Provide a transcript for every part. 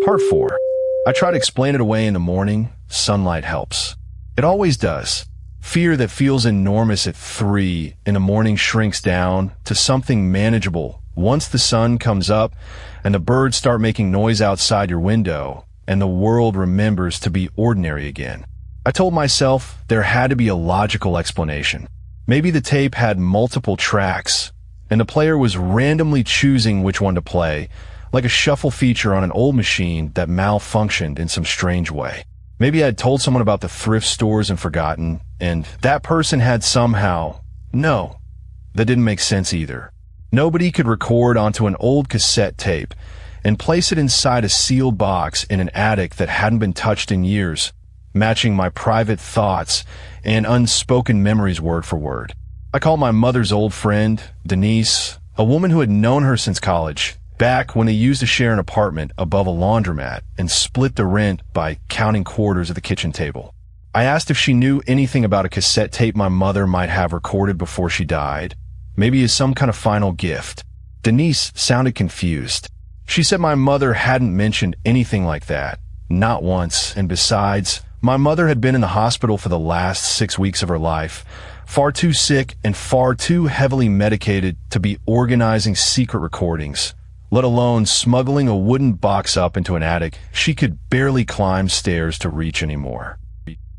Part 4. I try to explain it away in the morning. Sunlight helps. It always does. Fear that feels enormous at 3 in the morning shrinks down to something manageable once the sun comes up and the birds start making noise outside your window and the world remembers to be ordinary again. I told myself there had to be a logical explanation. Maybe the tape had multiple tracks, and the player was randomly choosing which one to play, like a shuffle feature on an old machine that malfunctioned in some strange way. Maybe I had told someone about the thrift stores and forgotten, and that person had somehow... No, that didn't make sense either. Nobody could record onto an old cassette tape and place it inside a sealed box in an attic that hadn't been touched in years, matching my private thoughts and unspoken memories word for word. I called my mother's old friend, Denise, a woman who had known her since college, back when they used to share an apartment above a laundromat and split the rent by counting quarters at the kitchen table. I asked if she knew anything about a cassette tape my mother might have recorded before she died, maybe as some kind of final gift. Denise sounded confused. She said my mother hadn't mentioned anything like that, not once, and besides, my mother had been in the hospital for the last 6 weeks of her life, far too sick and far too heavily medicated to be organizing secret recordings, let alone smuggling a wooden box up into an attic she could barely climb stairs to reach anymore.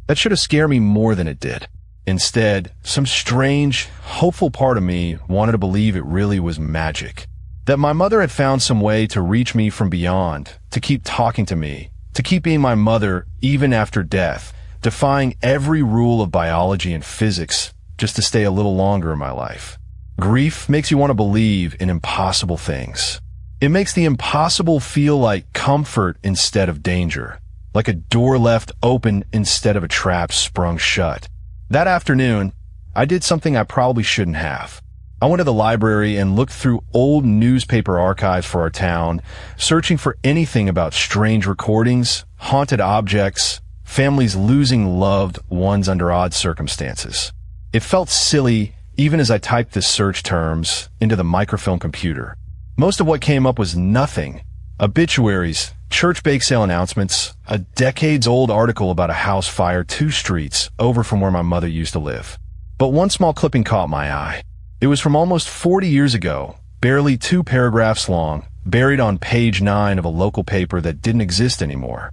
That should have scared me more than it did. Instead, some strange, hopeful part of me wanted to believe it really was magic. That my mother had found some way to reach me from beyond, to keep talking to me, to keep being my mother even after death, defying every rule of biology and physics just to stay a little longer in my life. Grief makes you want to believe in impossible things. It makes the impossible feel like comfort instead of danger, like a door left open instead of a trap sprung shut. That afternoon, I did something I probably shouldn't have. I went to the library and looked through old newspaper archives for our town, searching for anything about strange recordings, haunted objects, families losing loved ones under odd circumstances. It felt silly even as I typed the search terms into the microfilm computer. Most of what came up was nothing. Obituaries, church bake sale announcements, a decades-old article about a house fire 2 streets over from where my mother used to live. But one small clipping caught my eye. It was from almost 40 years ago, barely 2 paragraphs long, buried on page 9 of a local paper that didn't exist anymore.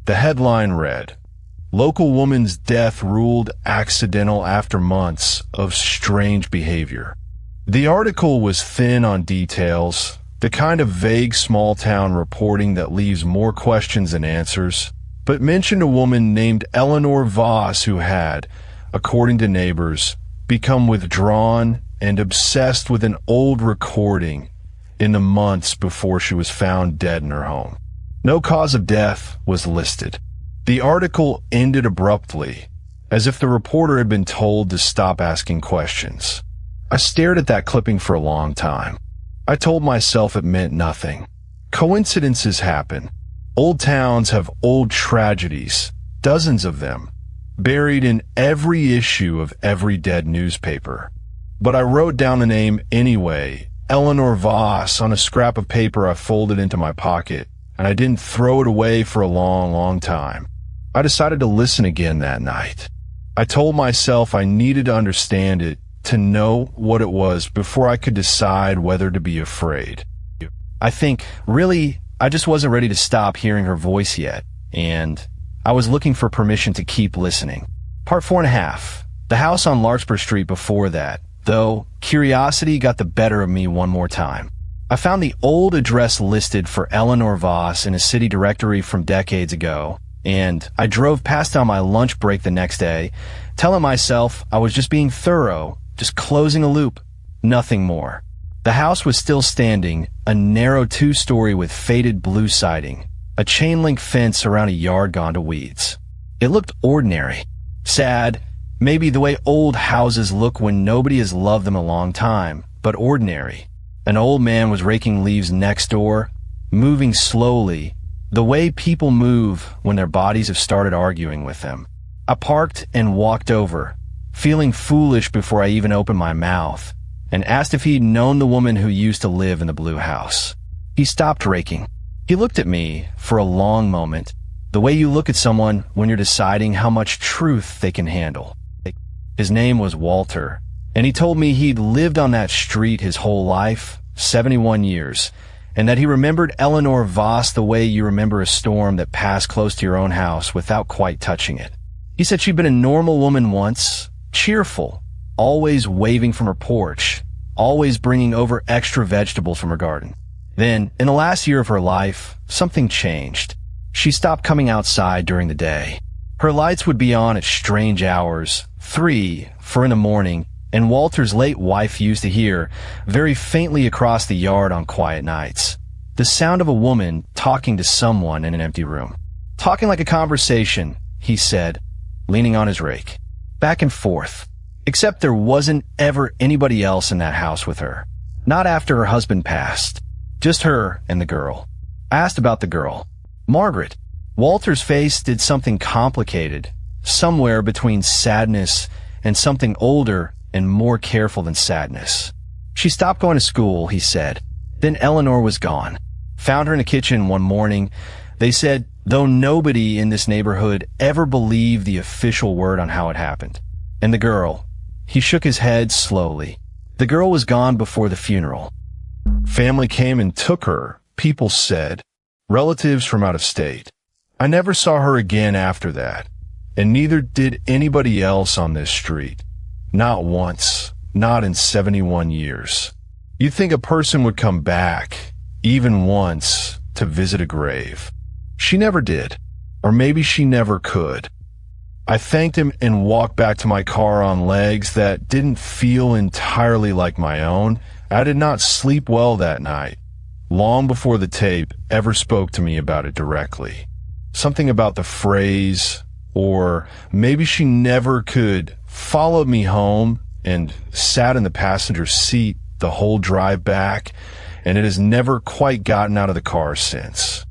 The headline read, "Local woman's death ruled accidental after months of strange behavior." The article was thin on details, the kind of vague small-town reporting that leaves more questions than answers, but mentioned a woman named Eleanor Voss who had, according to neighbors, become withdrawn and obsessed with an old recording in the months before she was found dead in her home. No cause of death was listed. The article ended abruptly, as if the reporter had been told to stop asking questions. I stared at that clipping for a long time. I told myself it meant nothing. Coincidences happen. Old towns have old tragedies, dozens of them, buried in every issue of every dead newspaper. But I wrote down the name anyway, Eleanor Voss, on a scrap of paper I folded into my pocket, and I didn't throw it away for a long, long time. I decided to listen again that night. I told myself I needed to understand it, to know what it was before I could decide whether to be afraid. I think, really, I just wasn't ready to stop hearing her voice yet, and I was looking for permission to keep listening. Part 4.5. The house on Larkspur Street before that, though curiosity got the better of me one more time. I found the old address listed for Eleanor Voss in a city directory from decades ago, and I drove past on my lunch break the next day, telling myself I was just being thorough, just closing a loop, nothing more. The house was still standing, a narrow 2-story with faded blue siding, a chain-link fence around a yard gone to weeds. It looked ordinary, sad, maybe the way old houses look when nobody has loved them a long time, but ordinary. An old man was raking leaves next door, moving slowly, the way people move when their bodies have started arguing with them. I parked and walked over, feeling foolish before I even opened my mouth, and asked if he'd known the woman who used to live in the blue house. He stopped raking, He looked at me for a long moment, the way you look at someone when you're deciding how much truth they can handle. His name was Walter, and he told me he'd lived on that street his whole life, 71 years, and that he remembered Eleanor Voss the way you remember a storm that passed close to your own house without quite touching it. He said she'd been a normal woman once, cheerful, always waving from her porch, always bringing over extra vegetables from her garden. Then, in the last year of her life, something changed. She stopped coming outside during the day. Her lights would be on at strange hours, 3, 4 in the morning, and Walter's late wife used to hear, very faintly across the yard on quiet nights, the sound of a woman talking to someone in an empty room. Talking like a conversation, he said, leaning on his rake. Back and forth. Except there wasn't ever anybody else in that house with her. Not after her husband passed. Just her and the girl. I asked about the girl. Margaret. Walter's face did something complicated, somewhere between sadness and something older and more careful than sadness. She stopped going to school, he said. Then Eleanor was gone. Found her in the kitchen one morning. They said, though nobody in this neighborhood ever believed the official word on how it happened. And the girl. He shook his head slowly. The girl was gone before the funeral. Family came and took her, people said. Relatives from out of state. I never saw her again after that, and neither did anybody else on this street. Not once, not in 71 years. You'd think a person would come back, even once, to visit a grave. She never did, or maybe she never could. I thanked him and walked back to my car on legs that didn't feel entirely like my own. I did not sleep well that night, long before the tape ever spoke to me about it directly. Something about the phrase, or maybe she never could, followed me home and sat in the passenger seat the whole drive back, and it has never quite gotten out of the car since.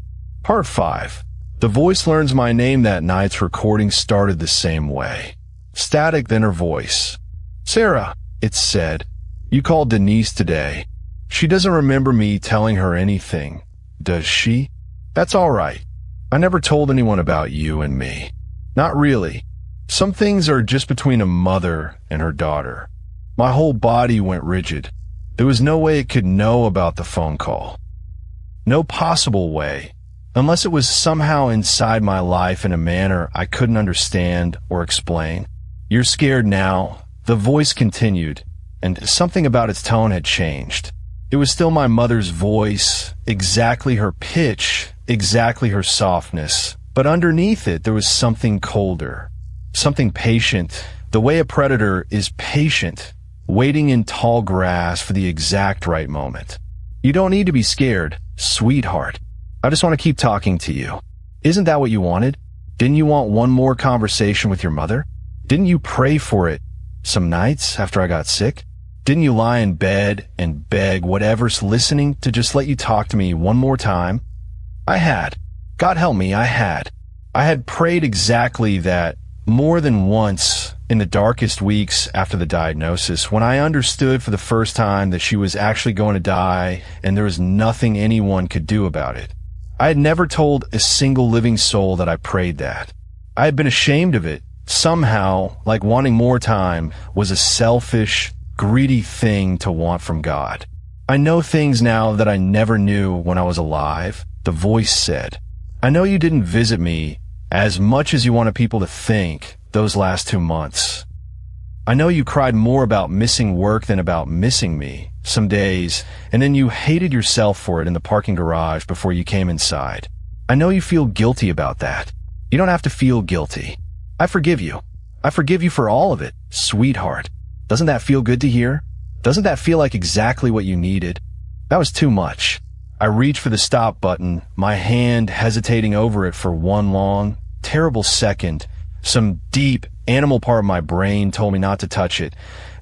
Part 5. The voice learns my name that night's recording started the same way. Static, then her voice. Sarah, it said. You called Denise today. She doesn't remember me telling her anything, does she? That's all right. I never told anyone about you and me. Not really. Some things are just between a mother and her daughter. My whole body went rigid. There was no way it could know about the phone call. No possible way, unless it was somehow inside my life in a manner I couldn't understand or explain. You're scared now. The voice continued, and something about its tone had changed. It was still my mother's voice, exactly her pitch, exactly her softness, but underneath it there was something colder, something patient, the way a predator is patient, waiting in tall grass for the exact right moment. You don't need to be scared, sweetheart. I just want to keep talking to you. Isn't that what you wanted? Didn't you want one more conversation with your mother? Didn't you pray for it some nights after I got sick? Didn't you lie in bed and beg whatever's listening to just let you talk to me one more time? I had. God help me, I had. I had prayed exactly that more than once in the darkest weeks after the diagnosis, when I understood for the first time that she was actually going to die and there was nothing anyone could do about it. I had never told a single living soul that I prayed that. I had been ashamed of it. Somehow, like wanting more time was a selfish, greedy thing to want from God. I know things now that I never knew when I was alive, the voice said. I know you didn't visit me as much as you wanted people to think those last 2 months. I know you cried more about missing work than about missing me some days, and then you hated yourself for it in the parking garage before you came inside. I know you feel guilty about that. You don't have to feel guilty. I forgive you. I forgive you for all of it, sweetheart. Doesn't that feel good to hear? Doesn't that feel like exactly what you needed? That was too much. I reached for the stop button, my hand hesitating over it for one long, terrible second. Some deep, animal part of my brain told me not to touch it,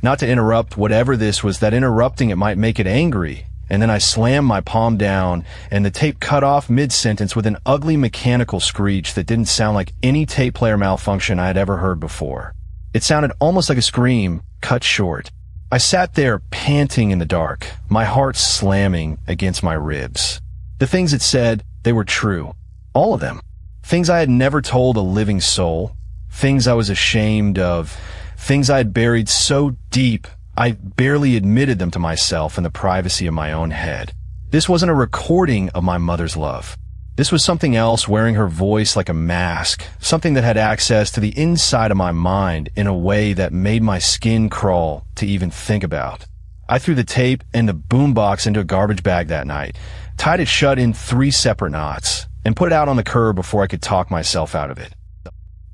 not to interrupt whatever this was, that interrupting it might make it angry. And then I slammed my palm down, and the tape cut off mid-sentence with an ugly mechanical screech that didn't sound like any tape player malfunction I had ever heard before. It sounded almost like a scream, cut short. I sat there panting in the dark, my heart slamming against my ribs. The things it said, They were true. All of them. Things I had never told a living soul. Things I was ashamed of. Things I had buried so deep I barely admitted them to myself in the privacy of my own head. This wasn't a recording of my mother's love. This was something else wearing her voice like a mask, something that had access to the inside of my mind in a way that made my skin crawl to even think about. I threw the tape and the boombox into a garbage bag that night, tied it shut in 3 separate knots, and put it out on the curb before I could talk myself out of it.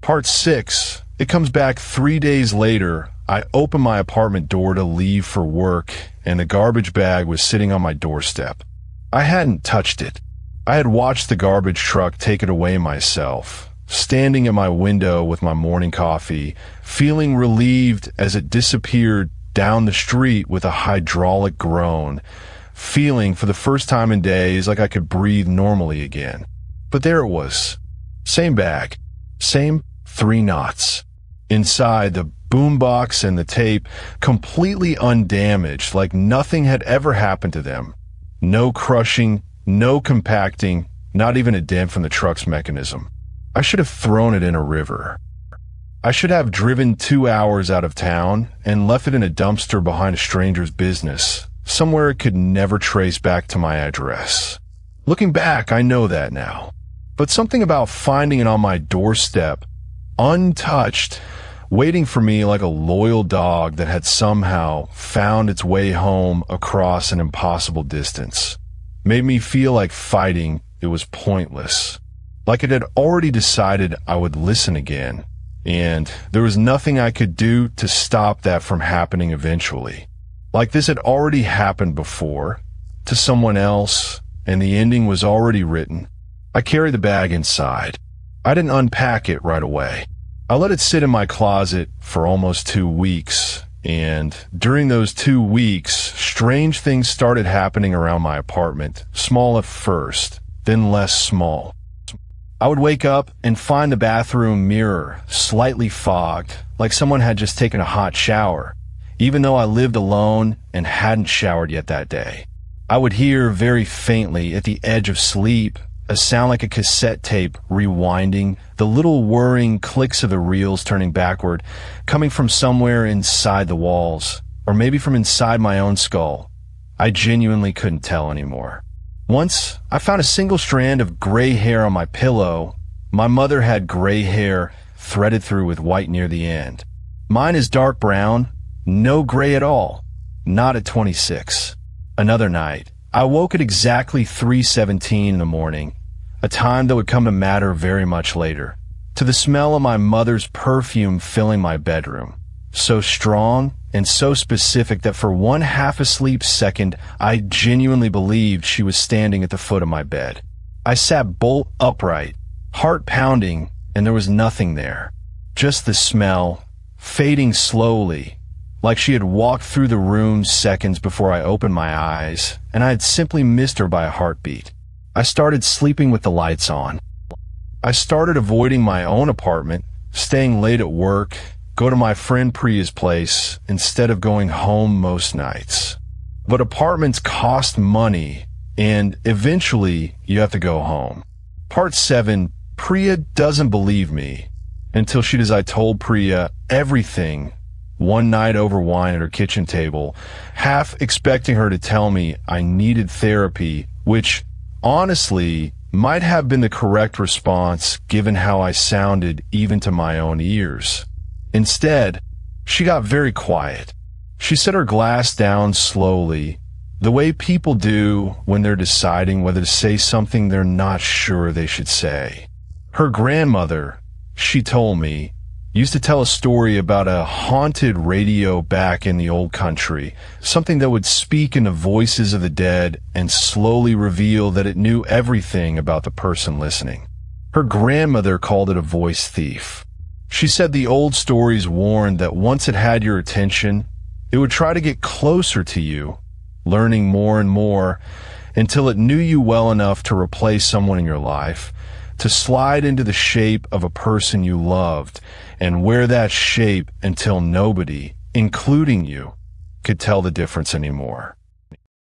Part 6. It comes back 3 days later. I opened my apartment door to leave for work, and the garbage bag was sitting on my doorstep. I hadn't touched it. I had watched the garbage truck take it away myself, standing at my window with my morning coffee, feeling relieved as it disappeared down the street with a hydraulic groan, feeling for the first time in days like I could breathe normally again. But there it was. Same bag. Same 3 knots. Inside, the boombox and the tape, completely undamaged, like nothing had ever happened to them. No crushing, no compacting, not even a dent from the truck's mechanism. I should have thrown it in a river. I should have driven 2 hours out of town and left it in a dumpster behind a stranger's business, somewhere it could never trace back to my address. Looking back, I know that now. But something about finding it on my doorstep, untouched, waiting for me like a loyal dog that had somehow found its way home across an impossible distance, made me feel like fighting it was pointless, like it had already decided I would listen again, and there was nothing I could do to stop that from happening eventually. Like this had already happened before, to someone else, and the ending was already written. I carried the bag inside. I didn't unpack it right away. I let it sit in my closet for almost 2 weeks, and during those 2 weeks, strange things started happening around my apartment, small at first, then less small. I would wake up and find the bathroom mirror slightly fogged, like someone had just taken a hot shower, even though I lived alone and hadn't showered yet that day. I would hear very faintly at the edge of sleep a sound like a cassette tape rewinding, the little whirring clicks of the reels turning backward, coming from somewhere inside the walls, or maybe from inside my own skull. I genuinely couldn't tell anymore. Once, I found a single strand of gray hair on my pillow. My mother had gray hair threaded through with white near the end. Mine is dark brown, no gray at all, not at 26. Another night, I woke at exactly 3:17 in the morning, a time that would come to matter very much later, to the smell of my mother's perfume filling my bedroom, so strong and so specific that for one half-asleep second, I genuinely believed she was standing at the foot of my bed. I sat bolt upright, heart pounding, and there was nothing there, just the smell, fading slowly, like she had walked through the room seconds before I opened my eyes, and I had simply missed her by a heartbeat. I started sleeping with the lights on. I started avoiding my own apartment, staying late at work, go to my friend Priya's place instead of going home most nights. But apartments cost money, and eventually you have to go home. Part 7, Priya doesn't believe me until she does. I told Priya everything one night over wine at her kitchen table, half expecting her to tell me I needed therapy, which honestly might have been the correct response given how I sounded even to my own ears. Instead, she got very quiet. She set her glass down slowly, the way people do when they're deciding whether to say something they're not sure they should say. Her grandmother, she told me, used to tell a story about a haunted radio back in the old country, something that would speak in the voices of the dead and slowly reveal that it knew everything about the person listening. Her grandmother called it a voice thief. She said the old stories warned that once it had your attention, it would try to get closer to you, learning more and more until it knew you well enough to replace someone in your life, to slide into the shape of a person you loved and wear that shape until nobody, including you, could tell the difference anymore.